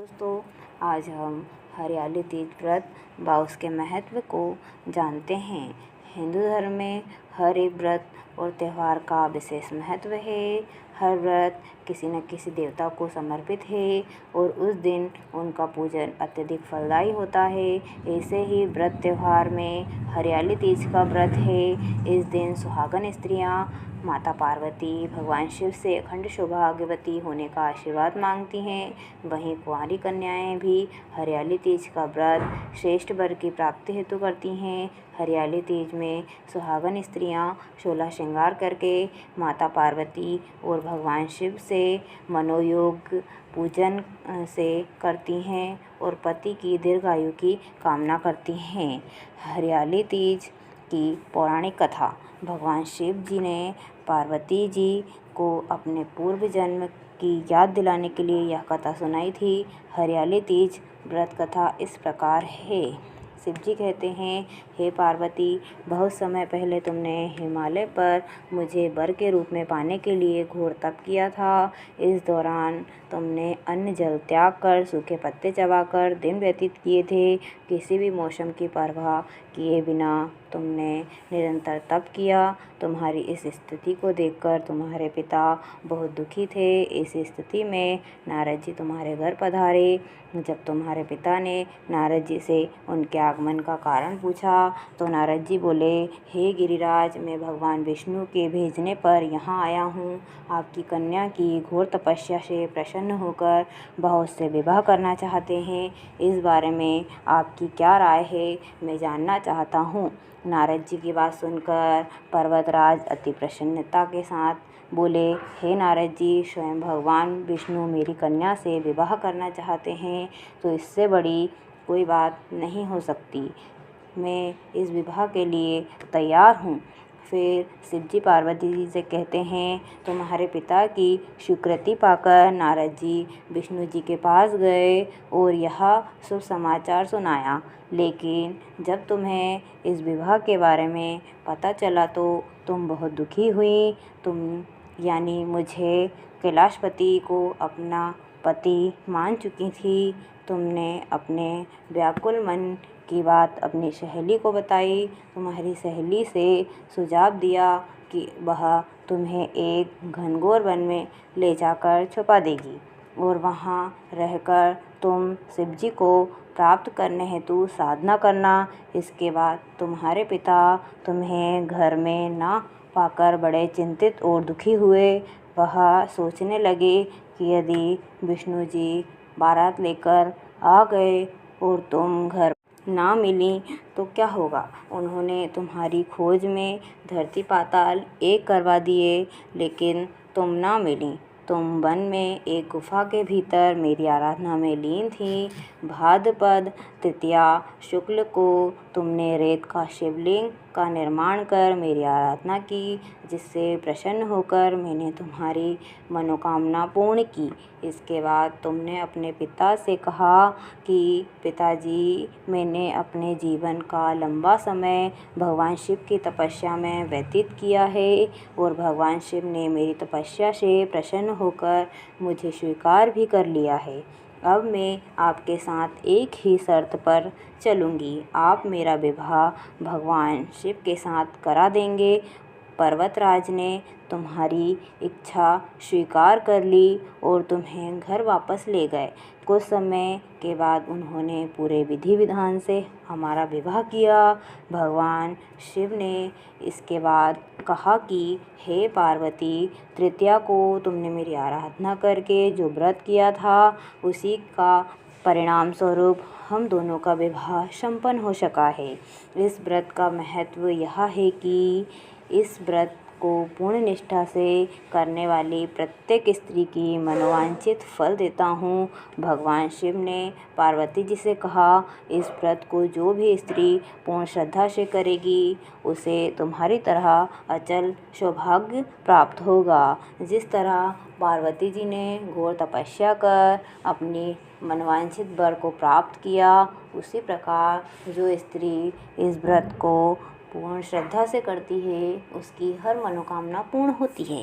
दोस्तों, आज हम हरियाली तीज व्रत व उसके महत्व को जानते हैं। हिंदू धर्म में हर एक व्रत और त्यौहार का विशेष महत्व है। हर व्रत किसी न किसी देवता को समर्पित है और उस दिन उनका पूजन अत्यधिक फलदायी होता है। ऐसे ही व्रत त्यौहार में हरियाली तीज का व्रत है। इस दिन सुहागन स्त्रियां माता पार्वती भगवान शिव से अखंड सौभाग्यवती होने का आशीर्वाद मांगती हैं। वहीं कुंवारी कन्याएं भी हरियाली तीज का व्रत श्रेष्ठ वर की प्राप्ति हेतु करती हैं। हरियाली तीज में सुहागन स्त्रियां 16 श्रृंगार करके माता पार्वती और भगवान शिव से मनोयोग पूजन से करती हैं और पति की दीर्घायु की कामना करती हैं। हरियाली तीज की पौराणिक कथा। भगवान शिव जी ने पार्वती जी को अपने पूर्व जन्म की याद दिलाने के लिए यह कथा सुनाई थी। हरियाली तीज व्रत कथा इस प्रकार है। शिव जी कहते हैं, हे पार्वती, बहुत समय पहले तुमने हिमालय पर मुझे वर के रूप में पाने के लिए घोर तप किया था। इस दौरान तुमने अन्न जल त्याग कर सूखे पत्ते चबाकर दिन व्यतीत किए थे। किसी भी मौसम की परवाह किए बिना तुमने निरंतर तप किया। तुम्हारी इस स्थिति को देखकर तुम्हारे पिता बहुत दुखी थे। इस स्थिति में नारद जी तुम्हारे घर पधारे। जब तुम्हारे पिता ने नारद जी से उनके आगमन का कारण पूछा तो नारद जी बोले, हे गिरिराज, मैं भगवान विष्णु के भेजने पर यहाँ आया हूँ। आपकी कन्या की घोर तपस्या से प्रसन्न होकर वह उससे विवाह करना चाहते हैं। इस बारे में आपकी क्या राय है, मैं जानना चाहता हूँ। नारद जी की बात सुनकर पर्वतराज अति प्रसन्नता के साथ बोले, हे नारद जी, स्वयं भगवान विष्णु मेरी कन्या से विवाह करना चाहते हैं तो इससे बड़ी कोई बात नहीं हो सकती। मैं इस विवाह के लिए तैयार हूँ। फिर शिव जी पार्वती जी से कहते हैं, तुम्हारे पिता की स्वीकृति पाकर नारद जी विष्णु जी के पास गए और यह शुभ समाचार सुनाया। लेकिन जब तुम्हें इस विवाह के बारे में पता चला तो तुम बहुत दुखी हुई। तुम यानी मुझे कैलाशपति को अपना पति मान चुकी थी। तुमने अपने व्याकुल मन की बात अपनी सहेली को बताई। तुम्हारी सहेली से सुझाव दिया कि वह तुम्हें एक घनघोर वन में ले जाकर छुपा देगी और वहाँ रहकर तुम शिव जी को प्राप्त करने हेतु साधना करना। इसके बाद तुम्हारे पिता तुम्हें घर में ना पाकर बड़े चिंतित और दुखी हुए। वह सोचने लगे कि यदि विष्णु जी बारात लेकर आ गए और तुम घर ना मिली तो क्या होगा। उन्होंने तुम्हारी खोज में धरती पाताल एक करवा दिए, लेकिन तुम ना मिली। तुम वन में एक गुफा के भीतर मेरी आराधना में लीन थी। भाद्रपद तृतीया शुक्ल को तुमने रेत का शिवलिंग का निर्माण कर मेरी आराधना की, जिससे प्रसन्न होकर मैंने तुम्हारी मनोकामना पूर्ण की। इसके बाद तुमने अपने पिता से कहा कि पिताजी, मैंने अपने जीवन का लंबा समय भगवान शिव की तपस्या में व्यतीत किया है और भगवान शिव ने मेरी तपस्या से प्रसन्न होकर मुझे स्वीकार भी कर लिया है। अब मैं आपके साथ एक ही शर्त पर चलूँगी। आप मेरा विवाह भगवान शिव के साथ करा देंगे। पर्वतराज ने तुम्हारी इच्छा स्वीकार कर ली और तुम्हें घर वापस ले गए। कुछ समय के बाद उन्होंने पूरे विधि विधान से हमारा विवाह किया। भगवान शिव ने इसके बाद कहा कि हे पार्वती, तृतीया को तुमने मेरी आराधना करके जो व्रत किया था उसी का परिणाम स्वरूप हम दोनों का विवाह संपन्न हो सका है। इस व्रत का महत्व यह है कि इस व्रत को पूर्ण निष्ठा से करने वाली प्रत्येक स्त्री की मनोवांछित फल देता हूँ। भगवान शिव ने पार्वती जी से कहा, इस व्रत को जो भी स्त्री पूर्ण श्रद्धा से करेगी उसे तुम्हारी तरह अचल सौभाग्य प्राप्त होगा। जिस तरह पार्वती जी ने घोर तपस्या कर अपनी मनोवांछित वर को प्राप्त किया, उसी प्रकार जो स्त्री इस व्रत को पूर्ण श्रद्धा से करती है उसकी हर मनोकामना पूर्ण होती है।